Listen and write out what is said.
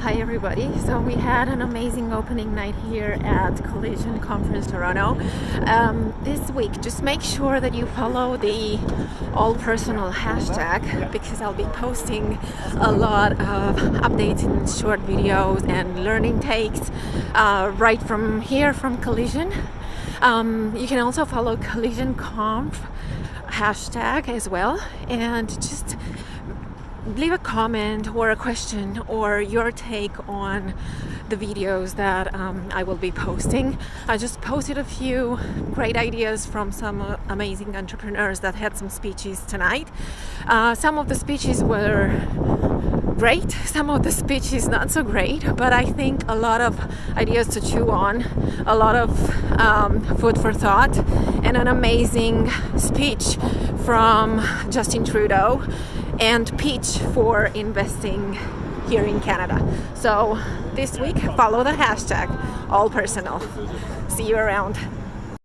Hi everybody. So we had an amazing opening night here at Collision Conference Toronto. This week, just make sure that you follow the all personal hashtag because I'll be posting a lot of updates and short videos and learning takes right from here from Collision. You can also follow Collision Conf hashtag as well, and just leave a comment or a question or your take on the videos that I will be posting. I just posted a few great ideas from some amazing entrepreneurs that had some speeches tonight. Some of the speeches were great, some of the speeches not so great, but I think a lot of ideas to chew on, a lot of food for thought, and an amazing speech from Justin Trudeau and pitch for investing here in Canada. So this week, follow the hashtag all personal. See you around.